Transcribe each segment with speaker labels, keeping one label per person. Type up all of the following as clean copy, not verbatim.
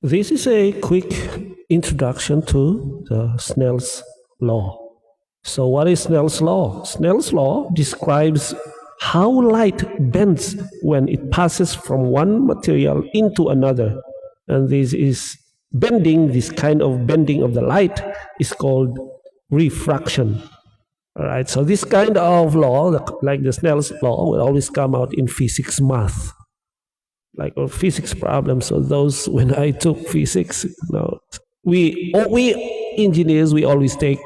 Speaker 1: This is a quick introduction to the Snell's law. So what is Snell's law? Snell's law describes how light bends when it passes from one material into another. And this kind of bending of the light is called refraction. All right, so this kind of law, like the Snell's law, will always come out in physics math, like or physics problems. So those, when I took physics, we engineers, we always take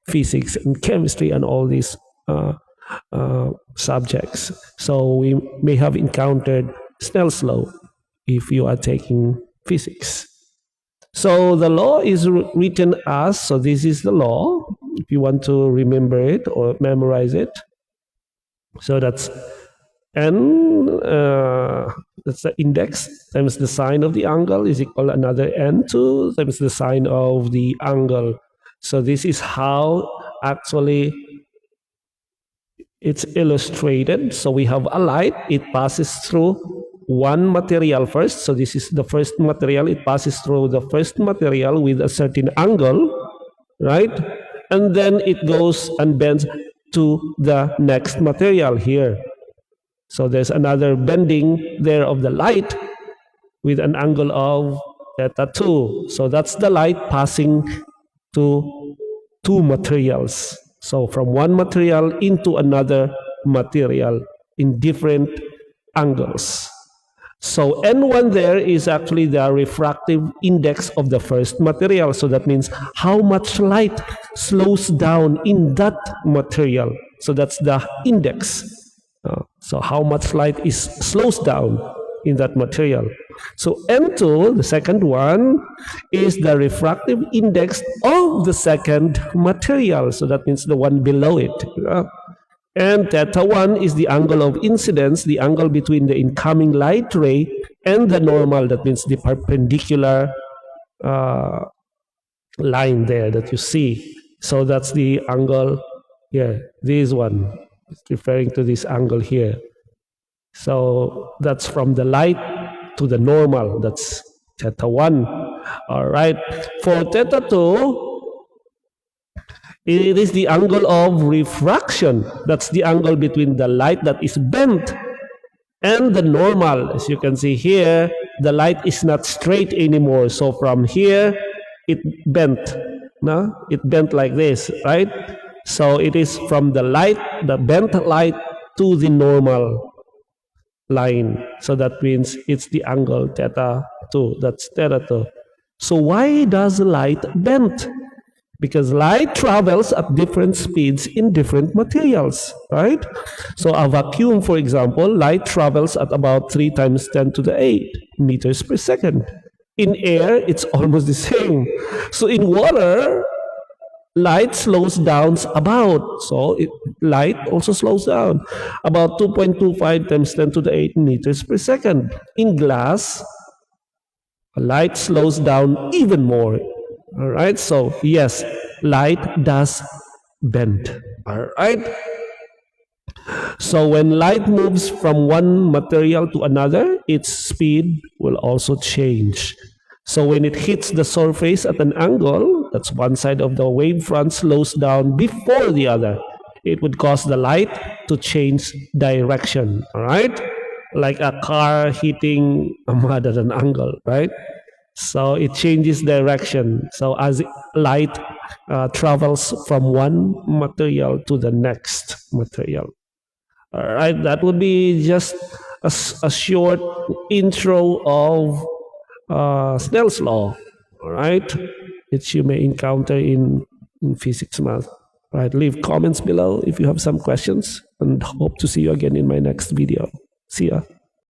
Speaker 1: physics and chemistry and all these subjects. So we may have encountered Snell's law if you are taking physics. So the law is written as, so this is the law, if you want to remember it or memorize it. So that's N, that's the index times the sine of the angle is equal to another N2 times the sine of the angle. So this is how actually it's illustrated. So we have a light, it passes through one material first. So this is the first material, it passes through the first material with a certain angle, right? And then it goes and bends to the next material here. So there's another bending there of the light with an angle of theta 2. So that's the light passing to two materials. So from one material into another material in different angles. So N1 there is actually the refractive index of the first material. So that means how much light slows down in that material. So that's the index. So how much light slows down in that material. So N2, the second one, is the refractive index of the second material. So that means the one below it. And theta 1 is the angle of incidence, the angle between the incoming light ray and the normal. That means the perpendicular line there that you see. So that's the angle here, this one. It's referring to this angle here. So that's from the light to the normal. That's theta 1. All right. For theta 2, it is the angle of refraction. That's the angle between the light that is bent and the normal. As you can see here, the light is not straight anymore. So from here, it bent. No? It bent like this, right? So it is from the light, the bent light, to the normal line. So that means it's the angle theta 2. That's theta 2. So why does light bend? Because light travels at different speeds in different materials, right? So a vacuum, for example, light travels at about 3 times 10 to the 8 meters per second. In air, it's almost the same. So in water, light slows down about, so light also slows down, about 2.25 times 10 to the 8 meters per second. In glass, light slows down even more. All right, so yes, light does bend. All right. So when light moves from one material to another, its speed will also change. So when it hits the surface at an angle, that's one side of the wavefront slows down before the other. It would cause the light to change direction. All right, like a car hitting a mud at an angle, right? So it changes direction. So as light travels from one material to the next material. All right, that would be just a short intro of Snell's law. All right, which you may encounter in physics math. All right, leave comments below if you have some questions, and hope to see you again in my next video. See ya.